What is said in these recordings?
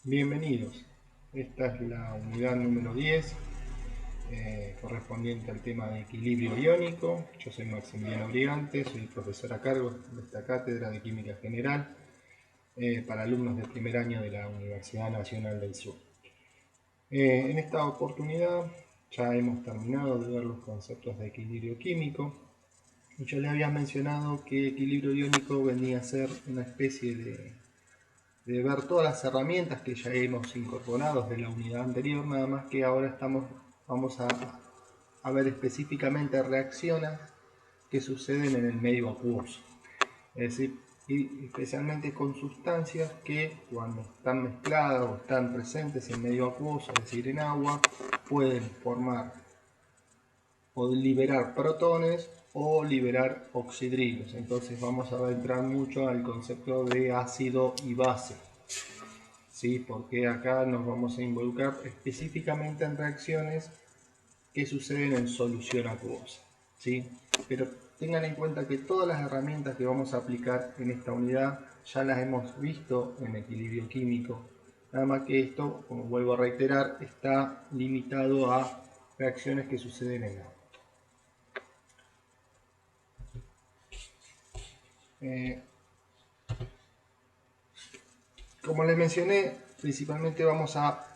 Bienvenidos. Esta es la unidad número 10, correspondiente al tema de equilibrio iónico. Yo soy Maximiliano Brigante, soy profesor a cargo de esta cátedra de Química General para alumnos de primer año de la Universidad Nacional del Sur. En esta oportunidad ya hemos terminado de ver los conceptos de equilibrio químico. Y yo les había mencionado que equilibrio iónico venía a ser una especie de ver todas las herramientas que ya hemos incorporado de la unidad anterior, nada más que ahora vamos a ver específicamente reacciones que suceden en el medio acuoso. Es decir, y especialmente con sustancias que cuando están mezcladas o están presentes en medio acuoso, es decir, en agua, pueden formar o liberar protones o liberar oxidrilos. Entonces vamos a entrar mucho al concepto de ácido y base. ¿Sí? Porque acá nos vamos a involucrar específicamente en reacciones que suceden en solución acuosa. ¿Sí? Pero tengan en cuenta que todas las herramientas que vamos a aplicar en esta unidad ya las hemos visto en equilibrio químico. Nada más que esto, como vuelvo a reiterar, está limitado a reacciones que suceden en agua. Como les mencioné, principalmente vamos a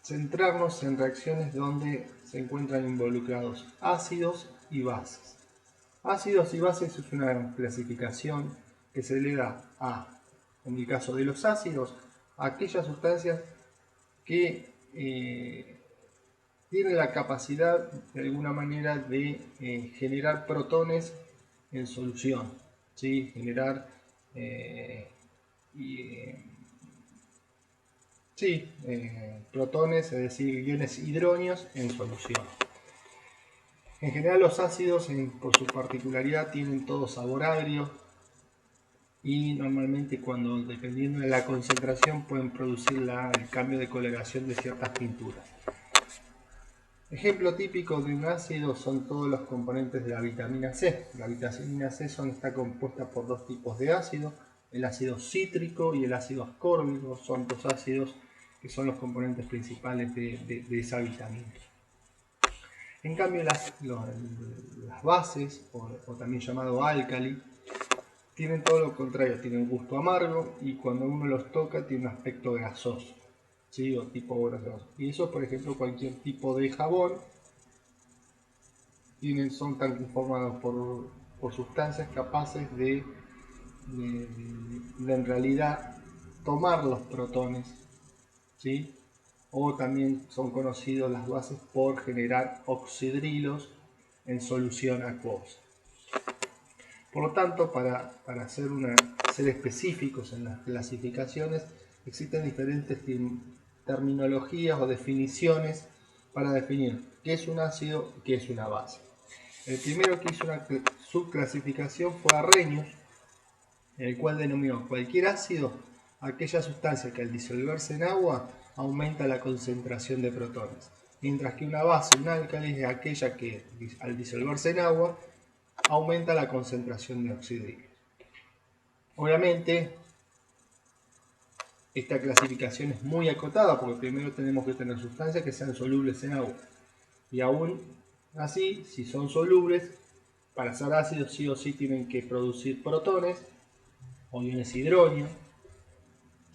centrarnos en reacciones donde se encuentran involucrados ácidos y bases. Ácidos y bases es una clasificación que se le da en el caso de los ácidos, a aquellas sustancias que tienen la capacidad de alguna manera de generar protones en solución, ¿sí? Generar protones, es decir, iones hidróneos en solución. En general los ácidos, por su particularidad, tienen todo sabor agrio y normalmente dependiendo de la concentración, pueden producir el cambio de coloración de ciertas pinturas. Ejemplo típico de un ácido son todos los componentes de la vitamina C. La vitamina C está compuesta por dos tipos de ácido, el ácido cítrico y el ácido ascórbico. Son dos ácidos que son los componentes principales de esa vitamina. En cambio, las bases, o también llamado álcali, tienen todo lo contrario, tienen un gusto amargo y cuando uno los toca tiene un aspecto grasoso, ¿sí? O tipo grasoso. Y eso, por ejemplo, cualquier tipo de jabón son tan conformados por sustancias capaces de en realidad tomar los protones, ¿sí? O también son conocidos las bases por generar oxidrilos en solución acuosa. Por lo tanto, para ser específicos en las clasificaciones, existen diferentes terminologías o definiciones para definir qué es un ácido y qué es una base. El primero que hizo una subclasificación fue Arrhenius, en el cual denominó cualquier ácido aquella sustancia que al disolverse en agua aumenta la concentración de protones, mientras que una base, un álcali, es aquella que al disolverse en agua aumenta la concentración de oxidrilos. Obviamente, esta clasificación es muy acotada porque primero tenemos que tener sustancias que sean solubles en agua. Y aún así, si son solubles, para ser ácidos sí o sí tienen que producir protones o iones hidróneo.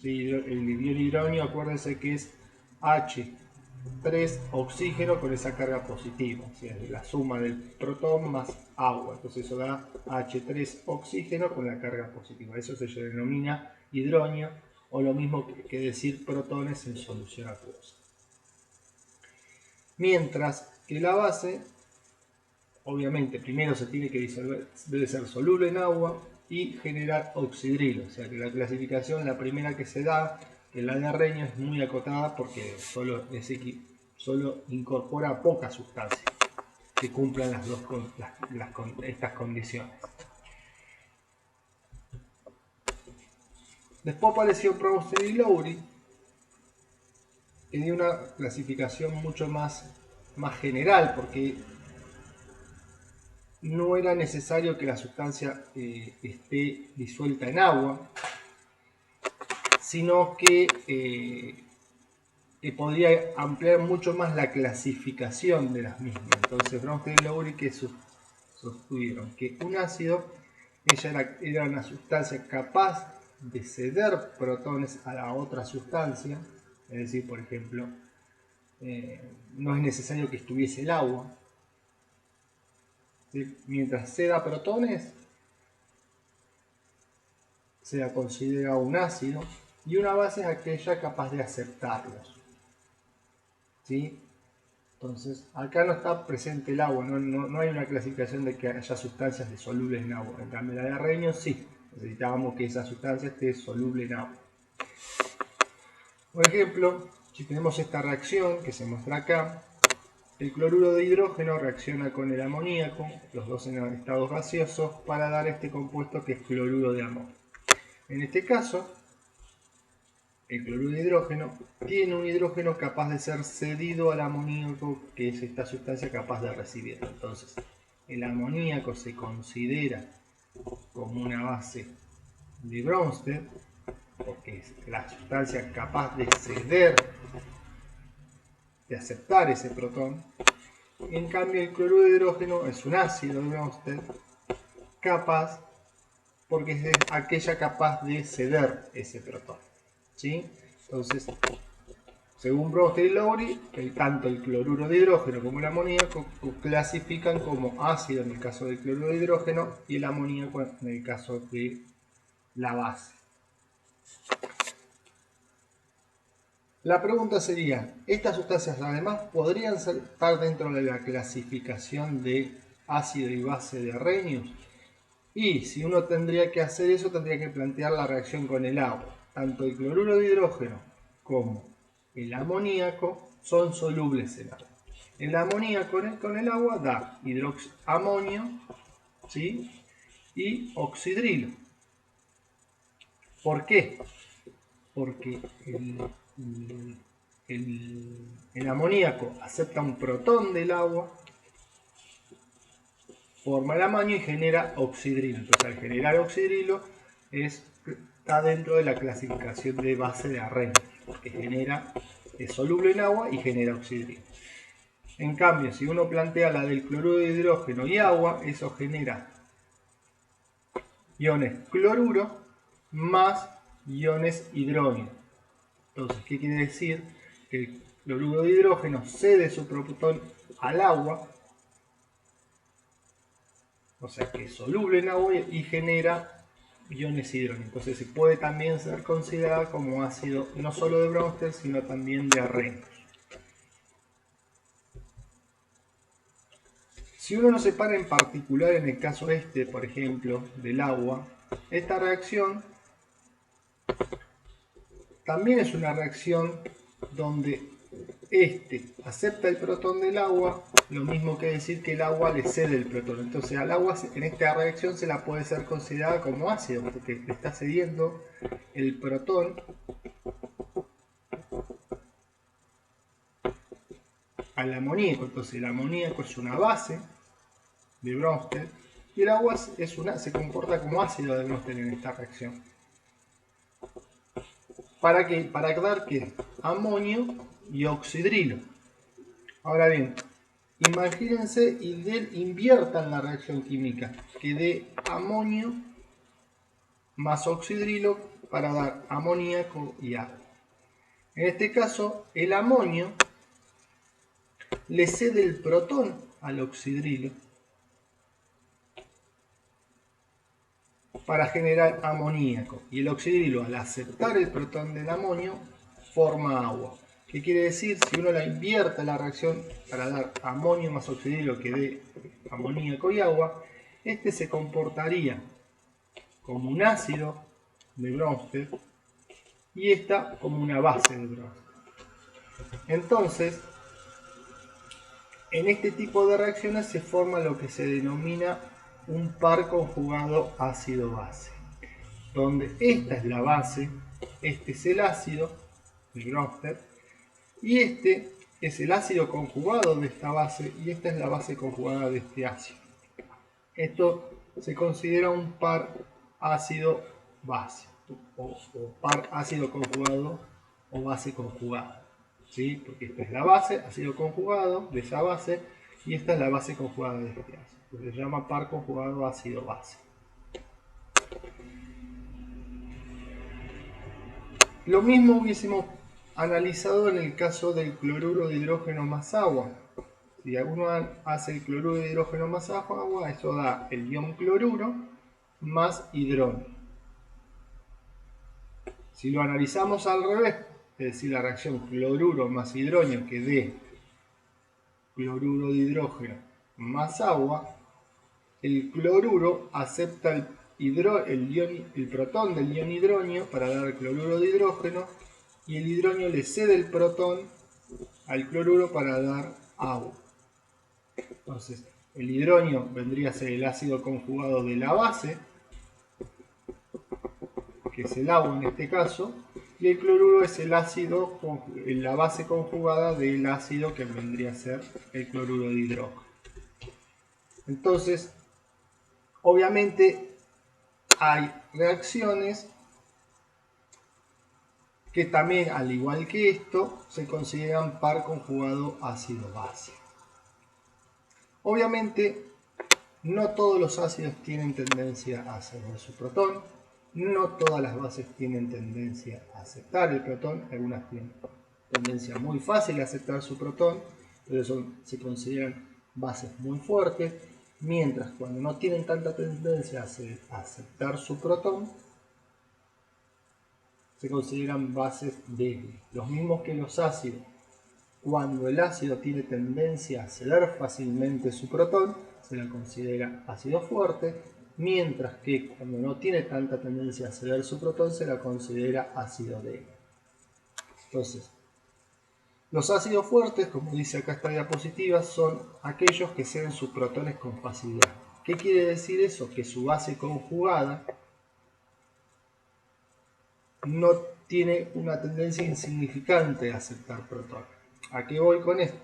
¿Sí? El ion hidróneo, acuérdense que es H3 oxígeno con esa carga positiva, o sea, es la suma del protón más agua, entonces eso da H3 oxígeno con la carga positiva, eso se denomina hidróneo, o lo mismo que decir protones en solución acuosa. Mientras que la base, obviamente primero se tiene que disolver, debe ser soluble en agua y generar oxidrilo, o sea que la clasificación, la primera que se da, que la de Arrhenius, es muy acotada porque solo incorpora pocas sustancias que cumplan estas condiciones. Después apareció Proust y Lowry, que dio una clasificación mucho más general, porque no era necesario que la sustancia esté disuelta en agua, sino que podría ampliar mucho más la clasificación de las mismas. Entonces Bronsted y Lowry que sostuvieron que un ácido era una sustancia capaz de ceder protones a la otra sustancia, es decir, por ejemplo, no es necesario que estuviese el agua. ¿Sí? Mientras ceda protones, se la considera un ácido, y una base es aquella capaz de aceptarlos. ¿Sí? Entonces, acá no está presente el agua, no hay una clasificación de que haya sustancias disolubles en agua. En cambio, la de Arrhenius sí, necesitábamos que esa sustancia esté soluble en agua. Por ejemplo, si tenemos esta reacción que se muestra acá, el cloruro de hidrógeno reacciona con el amoníaco, los dos en estados gaseosos, para dar este compuesto que es cloruro de amonio. En este caso, el cloruro de hidrógeno tiene un hidrógeno capaz de ser cedido al amoníaco, que es esta sustancia capaz de recibirlo. Entonces, el amoníaco se considera como una base de Bronsted, porque es la sustancia capaz de ceder, de aceptar ese protón. En cambio, el cloruro de hidrógeno es un ácido de Bronsted capaz, porque es aquella capaz de ceder ese protón. ¿Sí? Entonces, según Bronsted y Lowry, tanto el cloruro de hidrógeno como el amoníaco clasifican como ácido en el caso del cloruro de hidrógeno y el amoníaco en el caso de la base. La pregunta sería, ¿estas sustancias además podrían estar dentro de la clasificación de ácido y base de Arrhenius? Y si uno tendría que hacer eso, tendría que plantear la reacción con el agua. Tanto el cloruro de hidrógeno como el amoníaco son solubles en agua. El amoníaco con el agua da hidroxiamonio, ¿sí? Y oxidrilo. ¿Por qué? Porque el amoníaco acepta un protón del agua, forma el amonio y genera oxidrilo. Entonces, al generar oxidrilo está dentro de la clasificación de base de Arrhenius, porque es soluble en agua y genera oxidrilo. En cambio, si uno plantea la del cloruro de hidrógeno y agua, eso genera iones cloruro más iones hidrógeno. Entonces, ¿qué quiere decir? Que el cloruro de hidrógeno cede su protón al agua, o sea que es soluble en agua y genera iones hidrógeno. Entonces se puede también ser considerada como ácido no solo de Bronsted, sino también de Arrhenius. Si uno no separa en particular en el caso por ejemplo, del agua, esta reacción también es una reacción donde acepta el protón del agua, lo mismo que decir que el agua le cede el protón. Entonces al agua en esta reacción se la puede ser considerada como ácido, porque le está cediendo el protón al amoníaco. Entonces el amoníaco es una base de Bronsted y el agua se comporta como ácido de Bronsted en esta reacción. ¿Para qué? Para dar ¿qué? Amonio y oxidrilo. Ahora bien, imagínense y inviertan la reacción química, que dé amonio más oxidrilo para dar amoníaco y agua. En este caso, el amonio le cede el protón al oxidrilo para generar amoníaco, y el oxidrilo, al aceptar el protón del amonio, forma agua. ¿Qué quiere decir? Si uno la invierte la reacción para dar amonio más oxidrilo que dé amoníaco y agua, se comportaría como un ácido de Bronsted y esta como una base de Bronsted. Entonces, en este tipo de reacciones se forma lo que se denomina un par conjugado ácido-base, donde esta es la base, este es el ácido de Bronsted y este es el ácido conjugado de esta base y esta es la base conjugada de este ácido. Esto se considera un par ácido-base o par ácido conjugado o base conjugada. ¿sí? Porque esta es la base, ácido conjugado de esa base, y esta es la base conjugada de este ácido. Se llama par conjugado ácido-base. Lo mismo hubiésemos analizado en el caso del cloruro de hidrógeno más agua. Si uno hace el cloruro de hidrógeno más agua, eso da el ion cloruro más hidrógeno. Si lo analizamos al revés, es decir, la reacción cloruro más hidrógeno que dé cloruro de hidrógeno más agua, el cloruro acepta el protón del ion hidrógeno para dar el cloruro de hidrógeno, y el hidrógeno le cede el protón al cloruro para dar agua. Entonces, el hidrógeno vendría a ser el ácido conjugado de la base, que es el agua en este caso, y el cloruro es la base conjugada del ácido que vendría a ser el cloruro de hidrógeno. Entonces, obviamente hay reacciones que también, al igual que esto, se consideran par conjugado ácido-base. Obviamente, no todos los ácidos tienen tendencia a ceder su protón, no todas las bases tienen tendencia a aceptar el protón, algunas tienen tendencia muy fácil a aceptar su protón, pero se consideran bases muy fuertes, mientras cuando no tienen tanta tendencia a aceptar su protón, se consideran bases débiles. Los mismos que los ácidos. Cuando el ácido tiene tendencia a ceder fácilmente su protón, se la considera ácido fuerte, mientras que cuando no tiene tanta tendencia a ceder su protón, se la considera ácido débil. Entonces, los ácidos fuertes, como dice acá esta diapositiva, son aquellos que ceden sus protones con facilidad. ¿Qué quiere decir eso? Que su base conjugada no tiene una tendencia insignificante a aceptar protones. ¿A qué voy con esto?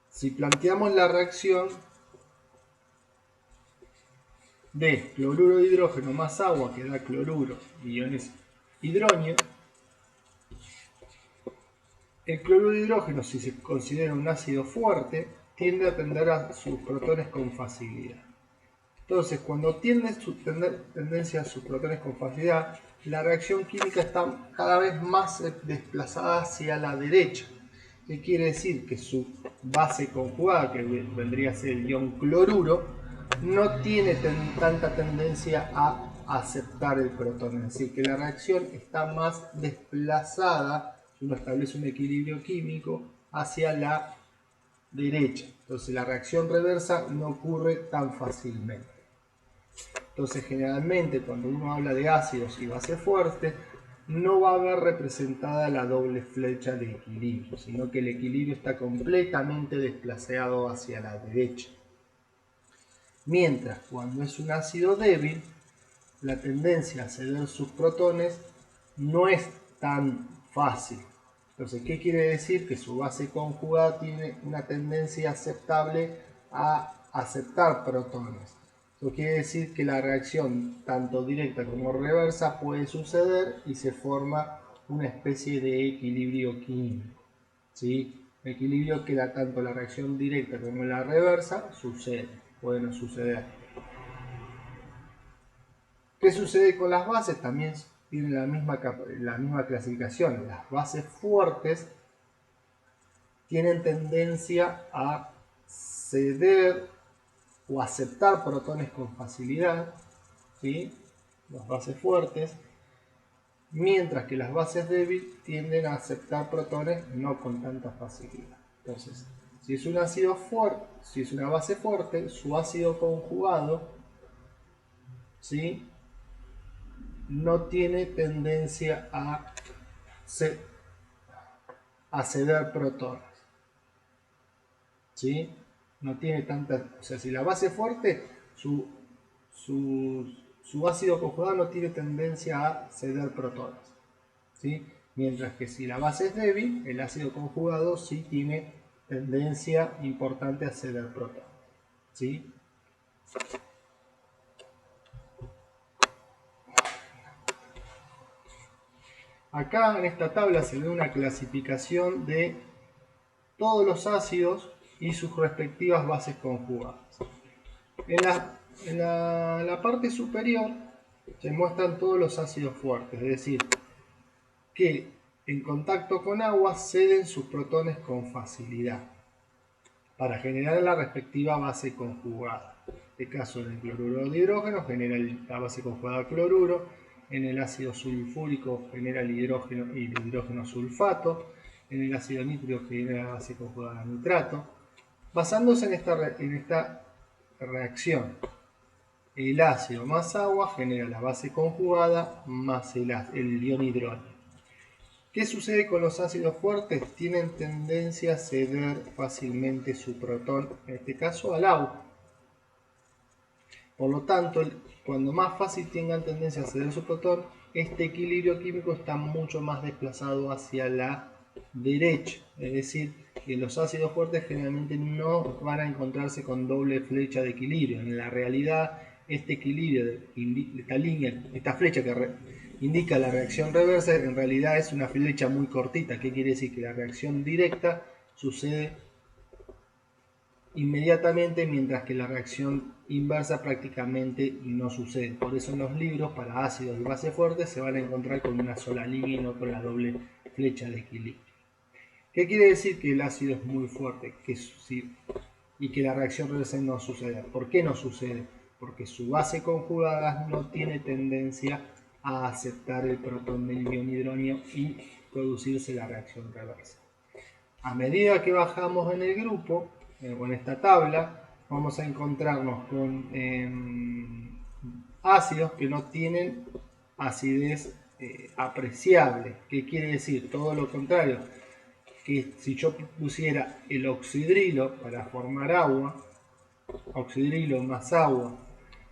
Si planteamos la reacción de cloruro de hidrógeno más agua, que da cloruro, iones hidrógeno, el cloruro de hidrógeno, si se considera un ácido fuerte, tiende a tender a sus protones con facilidad. Entonces, cuando tiende su tendencia a sus protones con facilidad, la reacción química está cada vez más desplazada hacia la derecha. ¿Qué quiere decir? Que su base conjugada, que vendría a ser el ion cloruro, no tiene tanta tendencia a aceptar el protón. Es decir, que la reacción está más desplazada, si uno establece un equilibrio químico, hacia la derecha. Entonces la reacción reversa no ocurre tan fácilmente. Entonces generalmente cuando uno habla de ácidos y bases fuertes, no va a haber representada la doble flecha de equilibrio, sino que el equilibrio está completamente desplazado hacia la derecha. Mientras cuando es un ácido débil, la tendencia a ceder sus protones no es tan fácil. Entonces, ¿qué quiere decir? Que su base conjugada tiene una tendencia aceptable a aceptar protones. Eso quiere decir que la reacción, tanto directa como reversa, puede suceder y se forma una especie de equilibrio químico. ¿Sí? Equilibrio que tanto la reacción directa como la reversa sucede, pueden suceder. ¿Qué sucede con las bases? También tienen la misma clasificación. Las bases fuertes tienen tendencia a ceder o aceptar protones con facilidad, ¿sí? Las bases fuertes, mientras que las bases débiles tienden a aceptar protones no con tanta facilidad. Entonces, si es un ácido fuerte, si es una base fuerte, su ácido conjugado, ¿sí?, no tiene tendencia a ceder protones, ¿sí? No tiene tanta, o sea, si la base es fuerte, su ácido conjugado no tiene tendencia a ceder protones, ¿sí? Mientras que si la base es débil, el ácido conjugado sí tiene tendencia importante a ceder protones, ¿sí? Acá en esta tabla se ve una clasificación de todos los ácidos y sus respectivas bases conjugadas. En la parte superior se muestran todos los ácidos fuertes, es decir, que en contacto con agua ceden sus protones con facilidad para generar la respectiva base conjugada. En este caso, en el cloruro de hidrógeno genera la base conjugada cloruro, en el ácido sulfúrico genera el hidrógeno y el hidrógeno sulfato, en el ácido nítrico genera la base conjugada nitrato. Basándose en esta reacción, el ácido más agua genera la base conjugada más el ion hidrógeno. ¿Qué sucede con los ácidos fuertes? Tienen tendencia a ceder fácilmente su protón, en este caso al agua. Por lo tanto, cuando más fácil tengan tendencia a ceder su protón, este equilibrio químico está mucho más desplazado hacia la derecha. Es decir, que los ácidos fuertes generalmente no van a encontrarse con doble flecha de equilibrio. En la realidad, este equilibrio, esta flecha que indica la reacción reversa, en realidad es una flecha muy cortita. ¿Qué quiere decir? Que la reacción directa sucede inmediatamente, mientras que la reacción inversa prácticamente no sucede. Por eso en los libros para ácidos y bases fuertes se van a encontrar con una sola línea y no con la doble flecha de equilibrio. ¿Qué quiere decir que el ácido es muy fuerte y que la reacción reversa no sucede? ¿Por qué no sucede? Porque su base conjugada no tiene tendencia a aceptar el protón del ion hidrógeno y producirse la reacción reversa. A medida que bajamos en el grupo, o en esta tabla, vamos a encontrarnos con ácidos que no tienen acidez apreciable. ¿Qué quiere decir? Todo lo contrario, que si yo pusiera el oxidrilo para formar agua, oxidrilo más agua,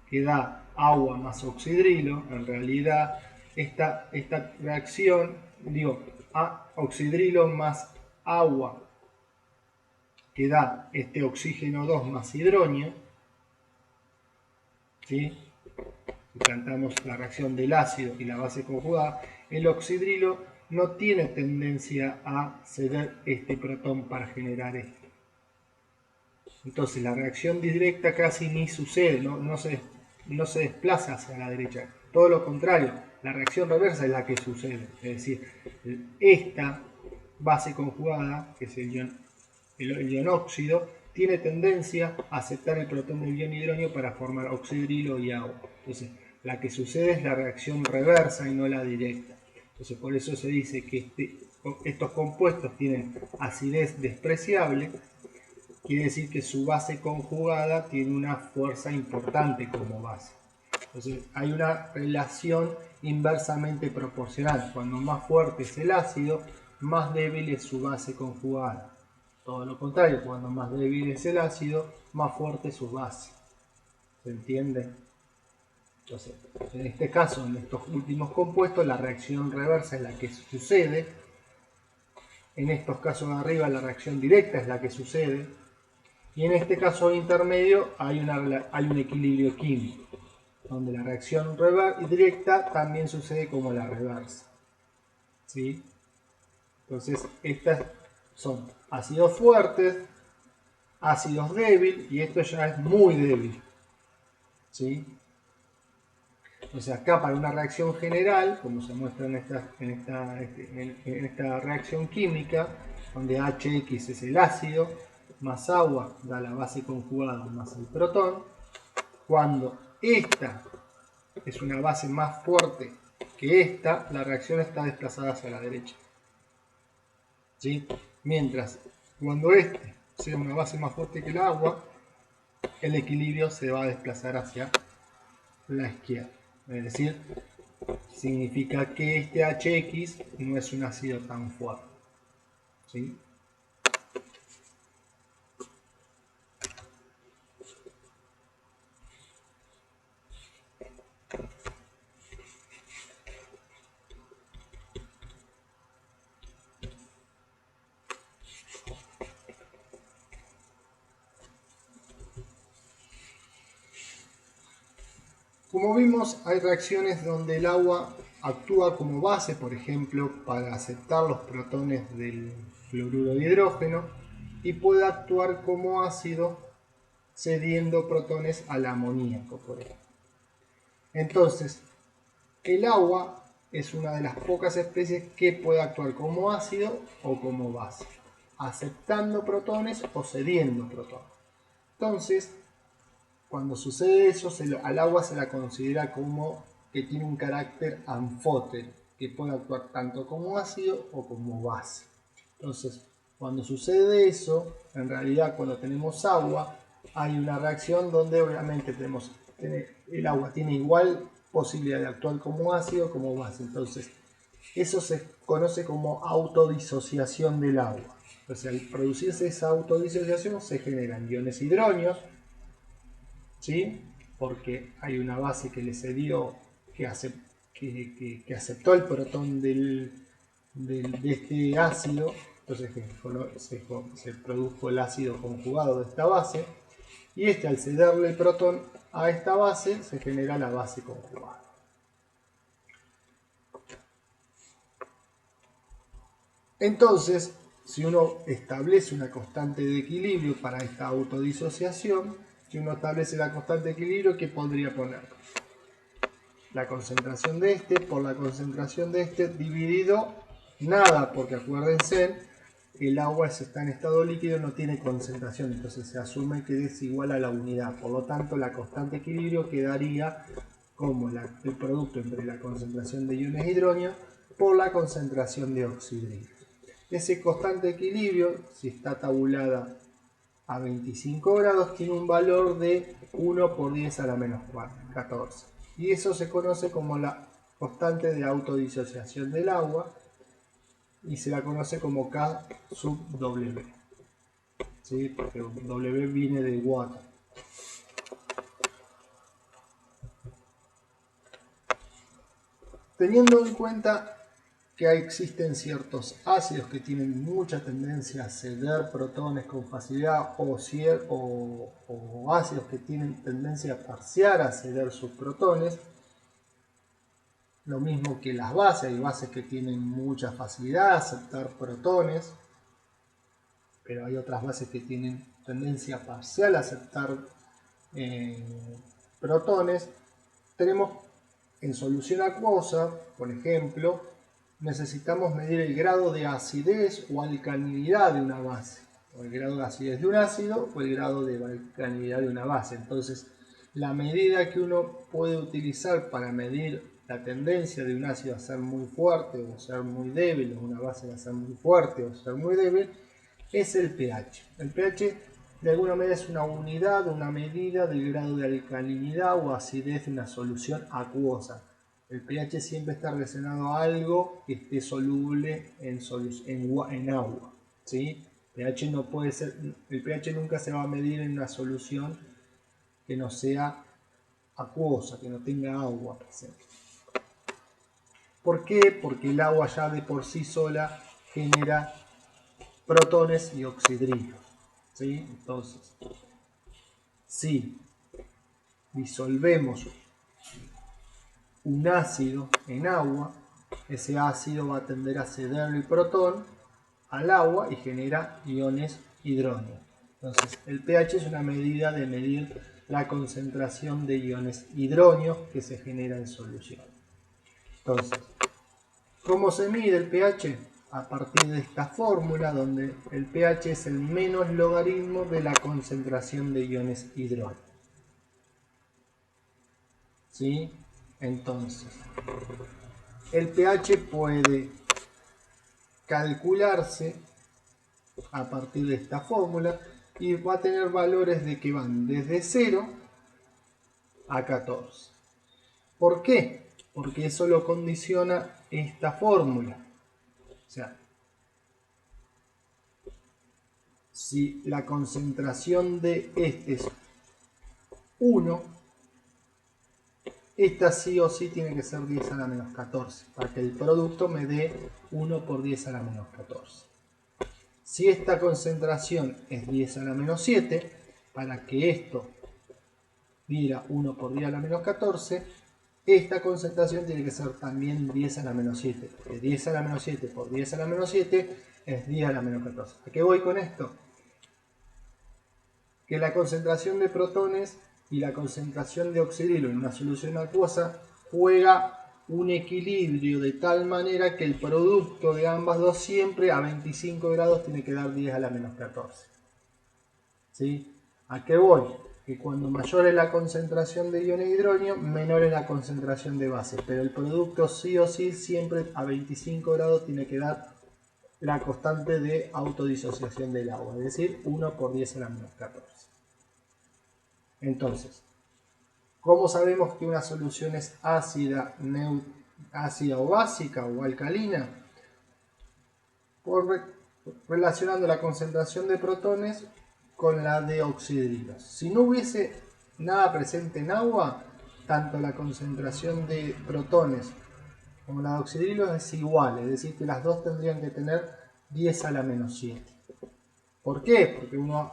que da agua más oxidrilo, en realidad esta reacción, oxidrilo más agua, que da este oxígeno 2 más hidrógeno, ¿sí? Si cantamos la reacción del ácido y la base conjugada, el oxidrilo no tiene tendencia a ceder este protón para generar esto. Entonces la reacción directa casi ni sucede, no se desplaza hacia la derecha. Todo lo contrario, la reacción reversa es la que sucede. Es decir, esta base conjugada, que es el ionóxido, tiene tendencia a aceptar el protón del ion hidrógeno para formar oxidrilo y agua. Entonces, la que sucede es la reacción reversa y no la directa. Entonces, por eso se dice que estos compuestos tienen acidez despreciable. Quiere decir que su base conjugada tiene una fuerza importante como base. Entonces, hay una relación inversamente proporcional. Cuando más fuerte es el ácido, más débil es su base conjugada. Todo lo contrario, cuando más débil es el ácido, más fuerte es su base. ¿Se entiende? Entonces, en este caso, en estos últimos compuestos, la reacción reversa es la que sucede. En estos casos de arriba, la reacción directa es la que sucede. Y en este caso intermedio hay un equilibrio químico, donde la reacción directa también sucede como la reversa. ¿Sí? Entonces, estas son ácidos fuertes, ácidos débiles, y esto ya es muy débil. ¿Sí? Entonces acá para una reacción general, como se muestra en esta reacción química, donde HX es el ácido, más agua da la base conjugada más el protón, cuando esta es una base más fuerte que esta, la reacción está desplazada hacia la derecha. ¿Sí? Mientras cuando este sea una base más fuerte que el agua, el equilibrio se va a desplazar hacia la izquierda. Es decir, significa que este HX no es un ácido tan fuerte. ¿Sí? Como vimos, hay reacciones donde el agua actúa como base, por ejemplo, para aceptar los protones del fluoruro de hidrógeno, y puede actuar como ácido cediendo protones al amoníaco, por ejemplo. Entonces, el agua es una de las pocas especies que puede actuar como ácido o como base, aceptando protones o cediendo protones. Entonces, cuando sucede eso, al agua se la considera como que tiene un carácter anfótero, que puede actuar tanto como ácido o como base. Entonces, cuando sucede eso, en realidad cuando tenemos agua, hay una reacción donde obviamente el agua tiene igual posibilidad de actuar como ácido como base. Entonces, eso se conoce como autodisociación del agua. O sea, al producirse esa autodisociación se generan iones hidróneos, ¿sí? Porque hay una base que le cedió, que aceptó el protón de este ácido, entonces se produjo el ácido conjugado de esta base, y al cederle el protón a esta base se genera la base conjugada. Entonces, si uno establece una constante de equilibrio para esta autodisociación, si uno establece la constante de equilibrio, ¿qué podría poner? La concentración de este por la concentración de este dividido nada, porque acuérdense, el agua está en estado líquido, no tiene concentración, entonces se asume que es igual a la unidad. Por lo tanto, la constante de equilibrio quedaría como el producto entre la concentración de iones hidróneos por la concentración de oxidrio. Ese constante de equilibrio, si está tabulada a 25 grados, tiene un valor de 1 por 10 a la menos 14. Y eso se conoce como la constante de autodisociación del agua y se la conoce como K sub W. ¿Sí? Porque W viene de water. Teniendo en cuenta que existen ciertos ácidos que tienen mucha tendencia a ceder protones con facilidad o ácidos que tienen tendencia parcial a ceder sus protones, lo mismo que las bases, hay bases que tienen mucha facilidad a aceptar protones, pero hay otras bases que tienen tendencia parcial a aceptar protones. Tenemos en solución acuosa, por ejemplo, necesitamos medir el grado de acidez o alcalinidad de una base, o el grado de acidez de un ácido o el grado de alcalinidad de una base. Entonces, la medida que uno puede utilizar para medir la tendencia de un ácido a ser muy fuerte o ser muy débil, o una base a ser muy fuerte o ser muy débil, es el pH. El pH de alguna manera es una unidad, una medida del grado de alcalinidad o acidez de una solución acuosa. El pH siempre está relacionado a algo que esté soluble en agua, ¿sí? pH no puede ser, el pH nunca se va a medir en una solución que no sea acuosa, que no tenga agua presente. ¿Por qué? Porque el agua ya de por sí sola genera protones y oxidrios, ¿sí? Entonces, si disolvemos un ácido en agua, ese ácido va a tender a ceder el protón al agua y genera iones hidróneos. Entonces, el pH es una medida de medir la concentración de iones hidróneos que se genera en solución. Entonces, ¿cómo se mide el pH? A partir de esta fórmula donde el pH es el menos logaritmo de la concentración de iones hidróneos. ¿Sí? Entonces, el pH puede calcularse a partir de esta fórmula y va a tener valores de que van desde 0 a 14. ¿Por qué? Porque eso lo condiciona esta fórmula. O sea, si la concentración de este es 1, esta sí o sí tiene que ser 10 a la menos 14, para que el producto me dé 1 por 10 a la menos 14. Si esta concentración es 10 a la menos 7, para que esto diera 1 por 10 a la menos 14, esta concentración tiene que ser también 10 a la menos 7, porque 10 a la menos 7 por 10 a la menos 7 es 10 a la menos 14. ¿A qué voy con esto? Que la concentración de protones y la concentración de oxidrilo en una solución acuosa juega un equilibrio de tal manera que el producto de ambas dos siempre a 25 grados tiene que dar 10 a la menos 14. ¿Sí? ¿A qué voy? Que cuando mayor es la concentración de iones de hidrógeno, menor es la concentración de base, pero el producto sí o sí siempre a 25 grados tiene que dar la constante de autodisociación del agua, es decir, 1 por 10 a la menos 14. Entonces, ¿cómo sabemos que una solución es ácida, ácida o básica o alcalina? Relacionando la concentración de protones con la de oxidrilos. Si no hubiese nada presente en agua, tanto la concentración de protones como la de oxidrilos es igual, es decir, que las dos tendrían que tener 10 a la menos 7. ¿Por qué? Porque uno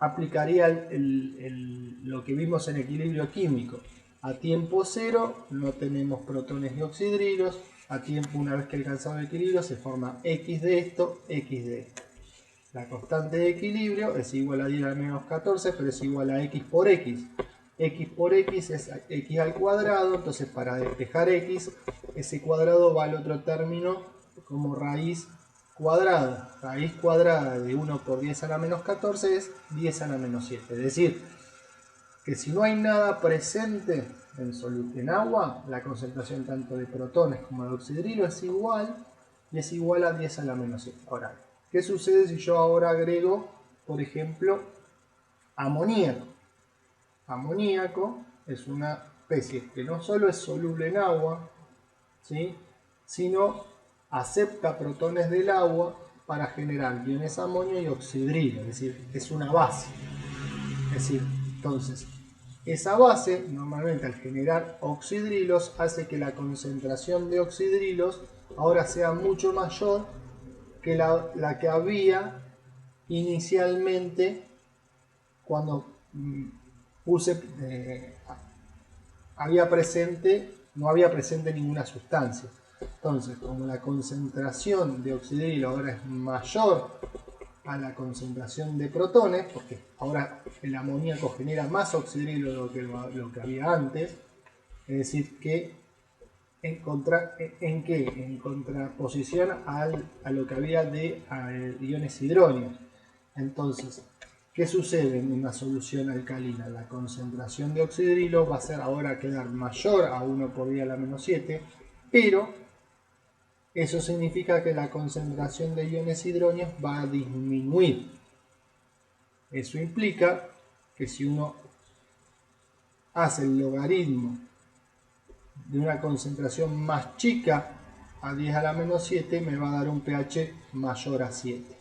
aplicaría lo que vimos en equilibrio químico. A tiempo cero no tenemos protones ni oxidrilos. A tiempo, una vez que alcanzamos el equilibrio, se forma X de esto, X de esto. La constante de equilibrio es igual a 10 a la menos 14, pero es igual a X por X. X por X es X al cuadrado, entonces para despejar X, ese cuadrado va al otro término como raíz cuadrada. Raíz cuadrada de 1 por 10 a la menos 14 es 10 a la menos 7. Es decir, que si no hay nada presente en agua, la concentración tanto de protones como de oxidrilo es igual, y es igual a 10 a la menos 7. Ahora, ¿qué sucede si yo ahora agrego, por ejemplo, amoníaco? Amoníaco es una especie que no solo es soluble en agua, ¿sí?, sino acepta protones del agua para generar iones amonio y oxidrilo, es decir, es una base. Es decir, entonces, esa base normalmente al generar oxidrilos hace que la concentración de oxidrilos ahora sea mucho mayor que la que había inicialmente cuando no había presente ninguna sustancia. Entonces, como la concentración de oxidrilo ahora es mayor a la concentración de protones, porque ahora el amoníaco genera más oxidrilo de lo que había antes, es decir, que en contraposición a lo que había de iones hidrógenos. Entonces, ¿qué sucede en una solución alcalina? La concentración de oxidrilo va a ser ahora quedar mayor a 1 por 10 a la menos 7, pero eso significa que la concentración de iones hidrógenos va a disminuir. Eso implica que si uno hace el logaritmo de una concentración más chica a 10 a la menos 7, me va a dar un pH mayor a 7.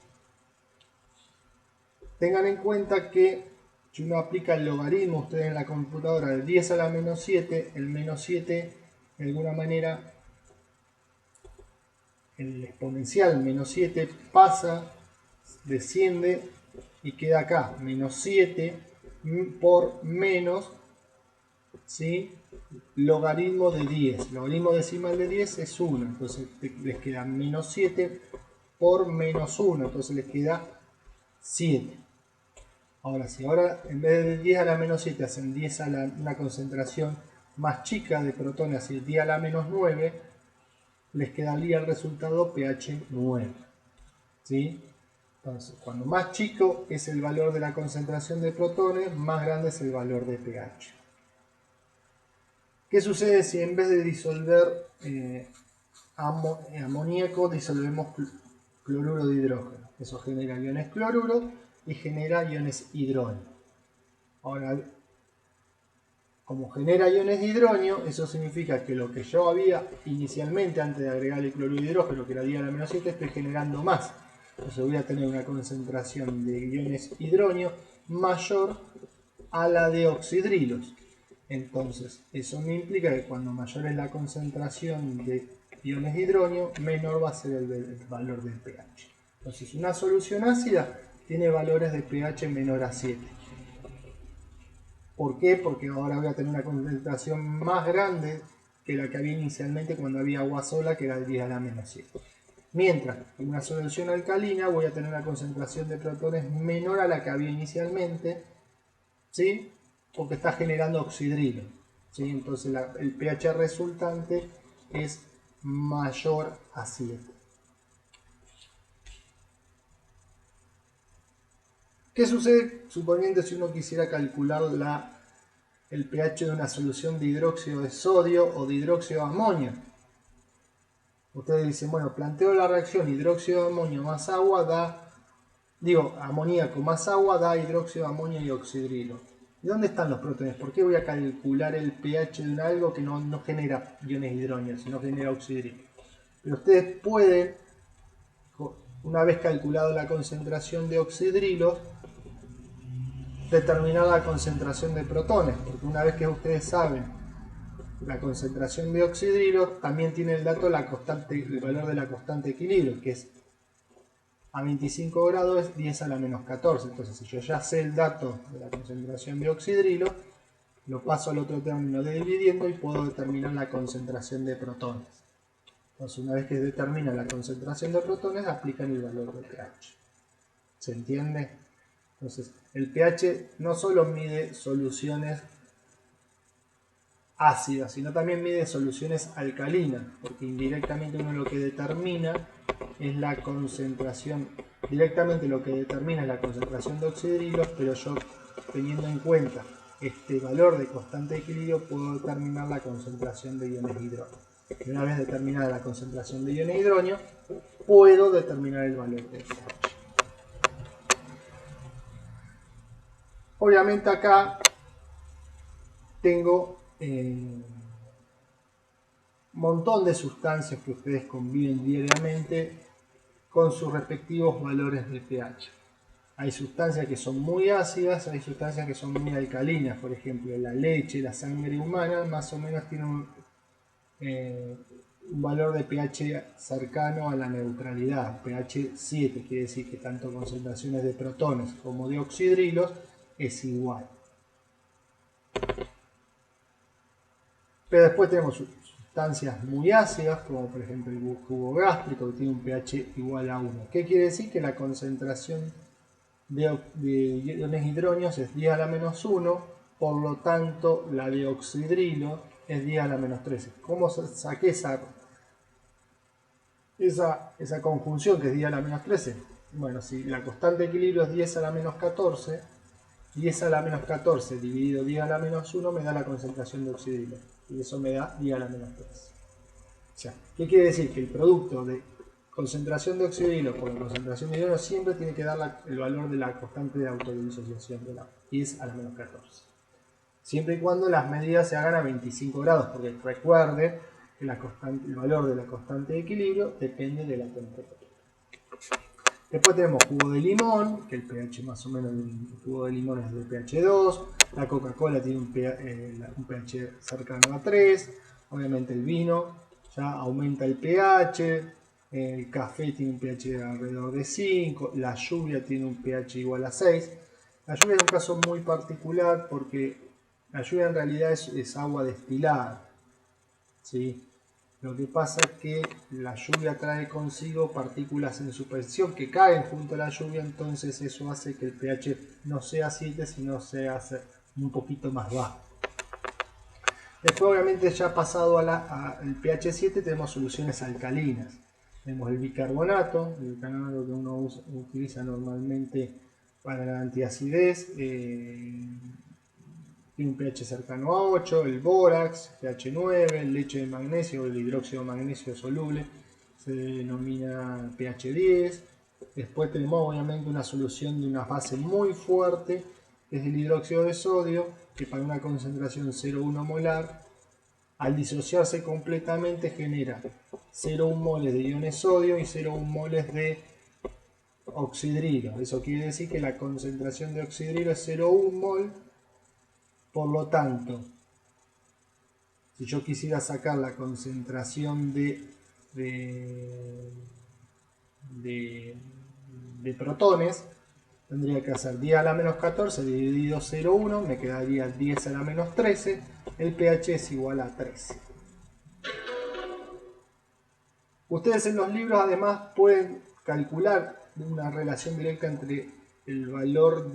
Tengan en cuenta que si uno aplica el logaritmo ustedes en la computadora de 10 a la menos 7, el menos 7 de alguna manera, el exponencial menos 7 pasa, desciende y queda acá, menos 7 por menos, ¿sí?, logaritmo de 10. Logaritmo decimal de 10 es 1, entonces les queda menos 7 por menos 1, entonces les queda 7. Ahora, si ahora en vez de 10 a la menos 7 hacen 10 a una concentración más chica de protones, así 10 a la menos 9, les quedaría el resultado pH 9. ¿Sí? Entonces, cuando más chico es el valor de la concentración de protones, más grande es el valor de pH. ¿Qué sucede si en vez de disolver amoníaco disolvemos cloruro de hidrógeno? Eso genera iones cloruro y genera iones hidrógeno. Ahora, como genera iones de hidrógeno, eso significa que lo que yo había inicialmente antes de agregar el cloruro de hidrógeno, que era 10 a la menos 7, estoy generando más. Entonces voy a tener una concentración de iones hidrógeno mayor a la de oxidrilos. Entonces, eso me implica que cuando mayor es la concentración de iones de hidrógeno, menor va a ser el valor del pH. Entonces, una solución ácida tiene valores de pH menor a 7. ¿Por qué? Porque ahora voy a tener una concentración más grande que la que había inicialmente cuando había agua sola, que era de 10 a la menos 7. Mientras en una solución alcalina voy a tener una concentración de protones menor a la que había inicialmente, ¿sí? Porque está generando oxidrilo, ¿sí? Entonces el pH resultante es mayor a 7. ¿Qué sucede suponiendo si uno quisiera calcular el pH de una solución de hidróxido de sodio o de hidróxido de amonio? Ustedes dicen, bueno, planteo la reacción hidróxido de amonio más agua da, amoníaco más agua da hidróxido de amonio y oxidrilo. ¿Y dónde están los protones? ¿Por qué voy a calcular el pH de algo que no genera iones hidrógenos, sino genera oxidrilo? Pero ustedes pueden, una vez calculado la concentración de oxidrilo, determinar la concentración de protones, porque una vez que ustedes saben la concentración de oxidrilo, también tiene el dato el valor de la constante de equilibrio, que es a 25 grados es 10 a la menos 14. Entonces, si yo ya sé el dato de la concentración de oxidrilo, lo paso al otro término de dividiendo y puedo determinar la concentración de protones. Entonces, una vez que determina la concentración de protones, aplican el valor del pH. ¿Se entiende? Entonces, el pH no solo mide soluciones ácidas, sino también mide soluciones alcalinas, porque indirectamente uno lo que determina es la concentración, directamente lo que determina es la concentración de oxidrilos, pero yo teniendo en cuenta este valor de constante de equilibrio puedo determinar la concentración de iones de hidrógeno. Y una vez determinada la concentración de iones de hidrógeno, puedo determinar el valor de pH. Obviamente acá tengo un montón de sustancias que ustedes conviven diariamente con sus respectivos valores de pH. Hay sustancias que son muy ácidas, hay sustancias que son muy alcalinas. Por ejemplo, la leche, la sangre humana, más o menos tiene un valor de pH cercano a la neutralidad, pH 7, quiere decir que tanto concentraciones de protones como de oxidrilos es igual. Pero después tenemos sustancias muy ácidas, como por ejemplo el jugo gástrico, que tiene un pH igual a 1. ¿Qué quiere decir? Que la concentración de iones hidrógenos es 10 a la menos 1, por lo tanto la de oxidrilo es 10 a la menos 13. ¿Cómo saqué esa conjunción que es 10 a la menos 13? Bueno, si la constante de equilibrio es 10 a la menos 14, 10 a la menos 14 dividido 10 a la menos 1 me da la concentración de oxidrilo. Y eso me da 10 a la menos 13. O sea, ¿qué quiere decir? Que el producto de concentración de oxidrilo por la concentración de hidrógeno siempre tiene que dar el valor de la constante de autodisociación de la 10 a la menos 14. Siempre y cuando las medidas se hagan a 25 grados, porque recuerde que el valor de la constante de equilibrio depende de la temperatura. Después tenemos jugo de limón, que el pH más o menos del jugo de limón es de pH 2. La Coca-Cola tiene un pH cercano a 3. Obviamente el vino ya aumenta el pH. El café tiene un pH de alrededor de 5. La lluvia tiene un pH igual a 6. La lluvia es un caso muy particular porque la lluvia en realidad es agua destilada, ¿sí? Lo que pasa es que la lluvia trae consigo partículas en suspensión que caen junto a la lluvia, entonces eso hace que el pH no sea 7, sino sea un poquito más bajo. Después, obviamente, ya pasado al pH 7, tenemos soluciones alcalinas. Tenemos el bicarbonato que uno utiliza normalmente para la antiacidez. Tiene un pH cercano a 8, el bórax, pH 9, el leche de magnesio, el hidróxido de magnesio soluble, se denomina pH 10. Después tenemos obviamente una solución de una fase muy fuerte, que es el hidróxido de sodio, que para una concentración 0,1 molar, al disociarse completamente genera 0,1 moles de iones sodio y 0,1 moles de oxidrilo. Eso quiere decir que la concentración de oxidrilo es 0,1 mol. Por lo tanto, si yo quisiera sacar la concentración de protones, Tendría que hacer 10 a la menos 14 dividido 0,1, me quedaría 10 a la menos 13, el pH es igual a 13. Ustedes en los libros además pueden calcular una relación directa entre el valor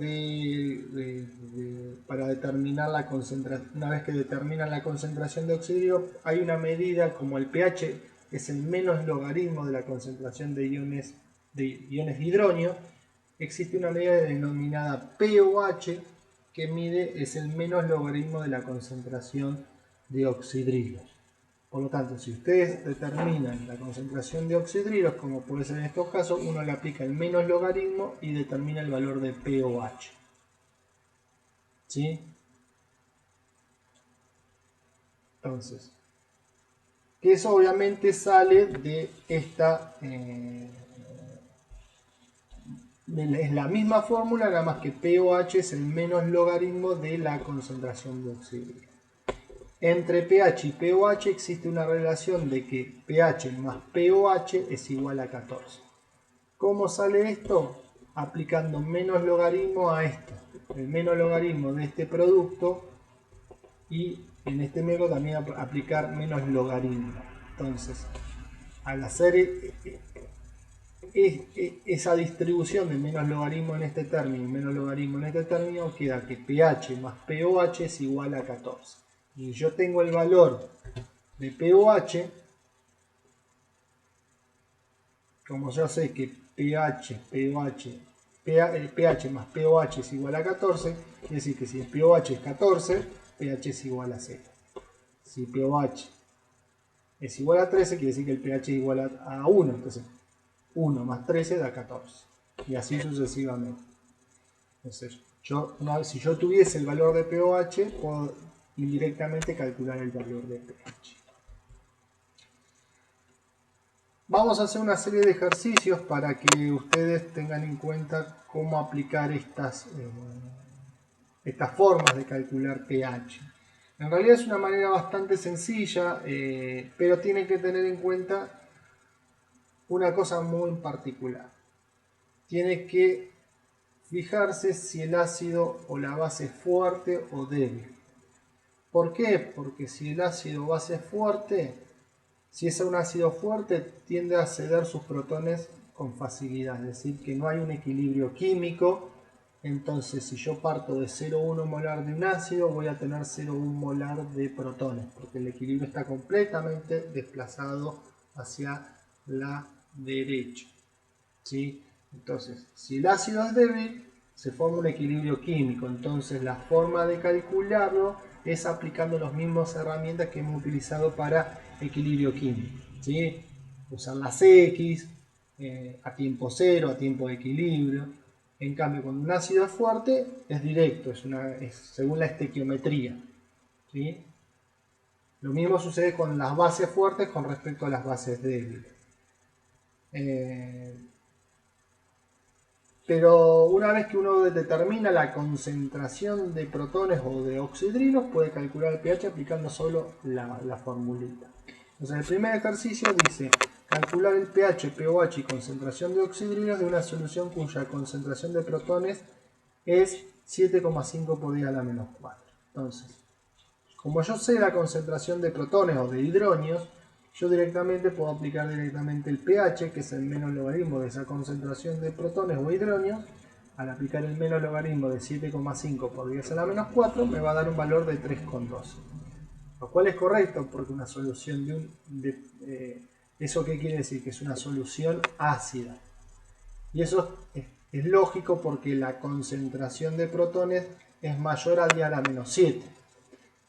para determinar la concentración. Una vez que determinan la concentración de oxígeno, hay una medida como el pH, que es el menos logaritmo de la concentración de iones de hidrógeno. Existe una medida denominada pOH que es el menos logaritmo de la concentración de oxidrilos. Por lo tanto, si ustedes determinan la concentración de oxidrilos, como puede ser en estos casos, uno le aplica el menos logaritmo y determina el valor de pOH. ¿Sí? Entonces, que eso obviamente sale de esta... es la misma fórmula, nada más que pOH es el menos logaritmo de la concentración de oxidrilos. Entre pH y pOH existe una relación de que pH más pOH es igual a 14. ¿Cómo sale esto? Aplicando menos logaritmo a esto. El menos logaritmo de este producto y en este método también aplicar menos logaritmo. Entonces, al hacer esa distribución de menos logaritmo en este término y menos logaritmo en este término, queda que pH más pOH es igual a 14. Y yo tengo el valor de pOH, como yo sé que pH más pOH es igual a 14, quiere decir que si el pOH es 14, pH es igual a 0. Si pOH es igual a 13, quiere decir que el pH es igual a 1, entonces 1 más 13 da 14, y así sucesivamente. Entonces, si yo tuviese el valor de pOH, puedo indirectamente calcular el valor de pH. Vamos a hacer una serie de ejercicios para que ustedes tengan en cuenta cómo aplicar estas formas de calcular pH. En realidad es una manera bastante sencilla, pero tienen que tener en cuenta una cosa muy en particular. Tiene que fijarse si el ácido o la base es fuerte o débil. ¿Por qué? Porque si el ácido o base es fuerte, si es un ácido fuerte, tiende a ceder sus protones con facilidad, es decir, que no hay un equilibrio químico. Entonces, si yo parto de 0,1 molar de un ácido, voy a tener 0,1 molar de protones, porque el equilibrio está completamente desplazado hacia la derecha. ¿Sí? Entonces, si el ácido es débil, se forma un equilibrio químico. Entonces, la forma de calcularlo es aplicando las mismas herramientas que hemos utilizado para equilibrio químico. ¿Sí? Usar las X, a tiempo cero, a tiempo de equilibrio. En cambio, cuando un ácido es fuerte, es directo, es según la estequiometría. ¿Sí? Lo mismo sucede con las bases fuertes con respecto a las bases débiles. Pero una vez que uno determina la concentración de protones o de oxidrilos, puede calcular el pH aplicando solo la formulita. Entonces el primer ejercicio dice calcular el pH, pOH y concentración de oxidrilos de una solución cuya concentración de protones es 7,5 por 10 a la menos 4. Entonces, como yo sé la concentración de protones o de hidrógenos, yo directamente puedo aplicar directamente el pH, que es el menos logaritmo de esa concentración de protones o hidrógenos. Al aplicar el menos logaritmo de 7,5 por 10 a la menos 4, me va a dar un valor de 3,12. Lo cual es correcto, porque una solución ¿eso qué quiere decir? Que es una solución ácida. Y eso es lógico porque la concentración de protones es mayor a 10 a la menos 7.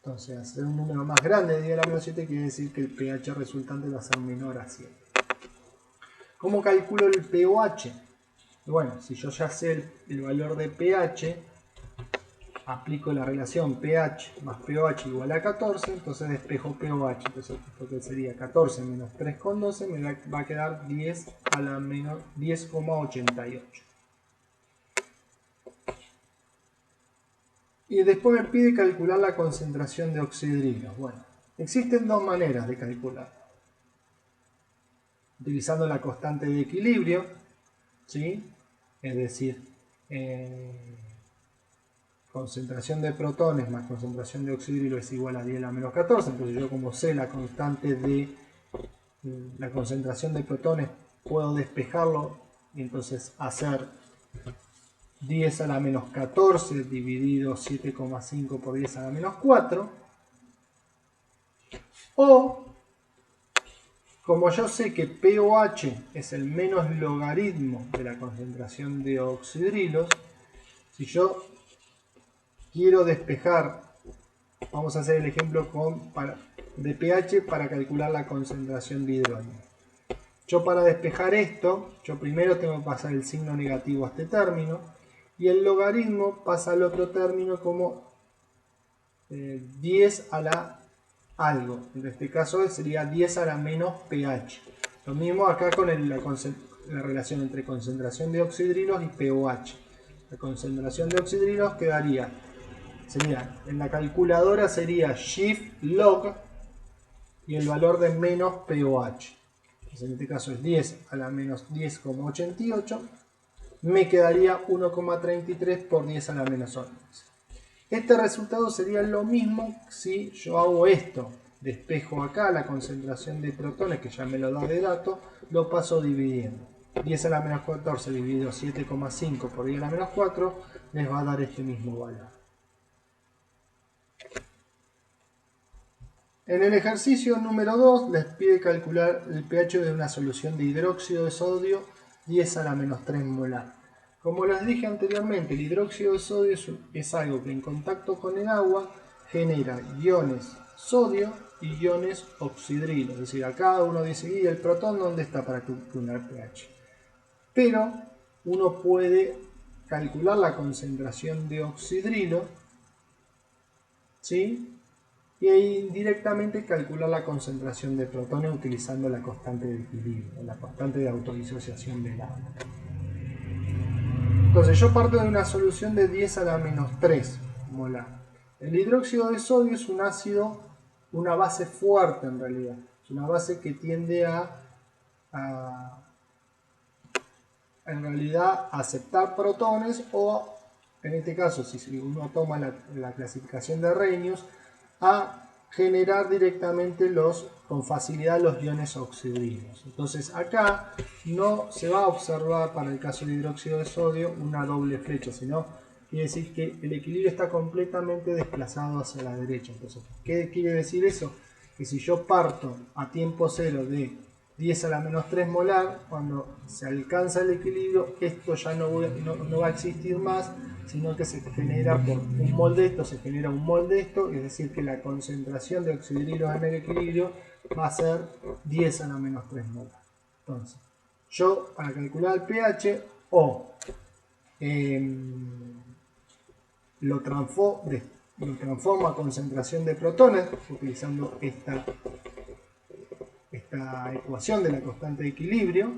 Entonces, hacer un número más grande de 10 a la menos 7 quiere decir que el pH resultante va a ser menor a 7. ¿Cómo calculo el pOH? Bueno, si yo ya sé el valor de pH, aplico la relación pH más pOH igual a 14, entonces despejo pOH. Entonces, esto que sería 14 menos 3,12 me va a quedar 10 a la menos 10,88. Y después me pide calcular la concentración de oxidrilos. Bueno, existen dos maneras de calcular. Utilizando la constante de equilibrio, ¿sí? Es decir, concentración de protones más concentración de oxidrilo es igual a 10 a la menos 14. Entonces yo, como sé la constante de la concentración de protones, puedo despejarlo y entonces hacer 10 a la menos 14 dividido 7,5 por 10 a la menos 4. O, como yo sé que pOH es el menos logaritmo de la concentración de oxidrilos, si yo quiero despejar, vamos a hacer el ejemplo de pH para calcular la concentración de hidrógeno. Yo, para despejar esto, yo primero tengo que pasar el signo negativo a este término y el logaritmo pasa al otro término como 10 a la algo. En este caso sería 10 a la menos pH. Lo mismo acá con la relación entre concentración de oxidrilos y pOH. La concentración de oxidrilos sería, en la calculadora sería shift log y el valor de menos pOH. En este caso es 10 a la menos 10,88. Me quedaría 1,33 por 10 a la menos 11. Este resultado sería lo mismo si yo hago esto. Despejo acá la concentración de protones, que ya me lo da de dato, lo paso dividiendo. 10 a la menos 14 dividido 7,5 por 10 a la menos 4 les va a dar este mismo valor. En el ejercicio número 2 les pide calcular el pH de una solución de hidróxido de sodio 10 a la menos 3 molar. Como les dije anteriormente, el hidróxido de sodio es algo que en contacto con el agua genera iones sodio y iones oxidrilo. Es decir, acá uno dice, ¿y el protón dónde está para calcular pH? Pero uno puede calcular la concentración de oxidrilo, ¿sí?, y ahí directamente calcular la concentración de protones utilizando la constante de equilibrio, la constante de autodisociación del agua. Entonces yo parto de una solución de 10 a la menos 3 molar. El hidróxido de sodio es un ácido, una base fuerte en realidad. Es una base que tiende en realidad a aceptar protones, o en este caso, si uno toma la clasificación de Arrhenius, a generar directamente con facilidad los iones oxidrilos. Entonces acá no se va a observar, para el caso del hidróxido de sodio, una doble flecha, sino quiere decir que el equilibrio está completamente desplazado hacia la derecha. Entonces, ¿qué quiere decir eso? Que si yo parto a tiempo cero de 10 a la menos 3 molar, cuando se alcanza el equilibrio, esto ya no va a existir más, sino que se genera por un mol de esto, se genera un mol de esto, es decir, que la concentración de oxidrilos en el equilibrio va a ser 10 a la menos 3 molar. Entonces, yo, para calcular el pH, lo transformo a concentración de protones utilizando esta ecuación de la constante de equilibrio,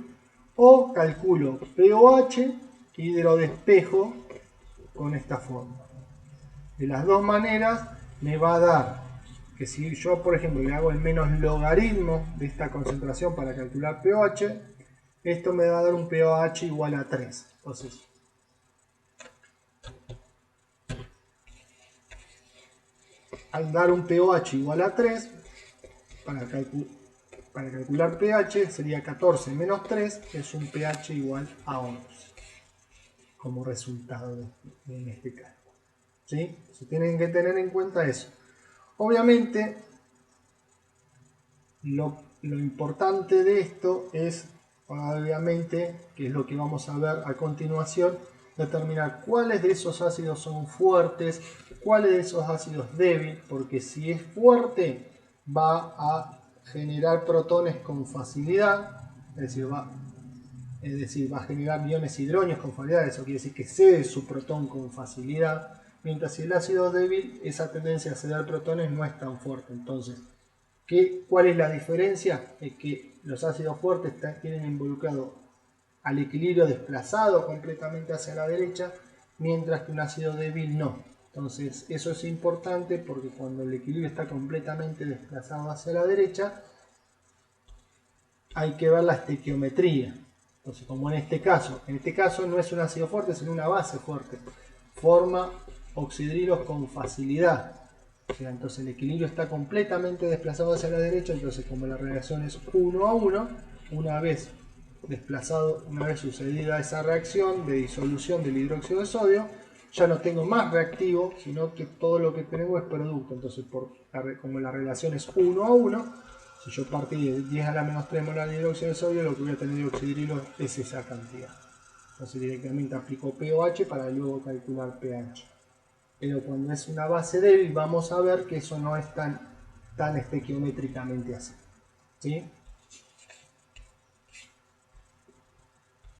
o calculo pOH y lo despejo con esta forma. De las dos maneras me va a dar que, si yo, por ejemplo, le hago el menos logaritmo de esta concentración para calcular pOH, esto me va a dar un pOH igual a 3. Entonces, al dar un pOH igual a 3, para calcular pH sería 14 menos 3, es un pH igual a 11, como resultado en este caso. ¿Sí? Se tienen que tener en cuenta eso. Obviamente, lo importante de esto es, obviamente, que es lo que vamos a ver a continuación, determinar cuáles de esos ácidos son fuertes, cuáles de esos ácidos débiles, porque si es fuerte va a generar protones con facilidad, es decir, va a generar iones hidrógenos con facilidad. Eso quiere decir que cede su protón con facilidad, mientras si el ácido es débil, esa tendencia a ceder protones no es tan fuerte. Entonces, ¿cuál es la diferencia? Es que los ácidos fuertes tienen involucrado al equilibrio desplazado completamente hacia la derecha, mientras que un ácido débil no. Entonces eso es importante, porque cuando el equilibrio está completamente desplazado hacia la derecha, hay que ver la estequiometría. Entonces, como en este caso no es un ácido fuerte, sino una base fuerte. Forma oxidrilos con facilidad. O sea, entonces el equilibrio está completamente desplazado hacia la derecha, entonces como la relación es 1 a 1, una vez desplazado, una vez sucedida esa reacción de disolución del hidróxido de sodio, ya no tengo más reactivo, sino que todo lo que tengo es producto. Entonces, como la relación es 1 a 1, si yo partí de 10 a la menos 3 molar de hidróxido de sodio, lo que voy a tener de oxidrilo es esa cantidad. Entonces directamente aplico pOH para luego calcular pH. Pero cuando es una base débil, vamos a ver que eso no es tan estequiométricamente así. ¿Sí?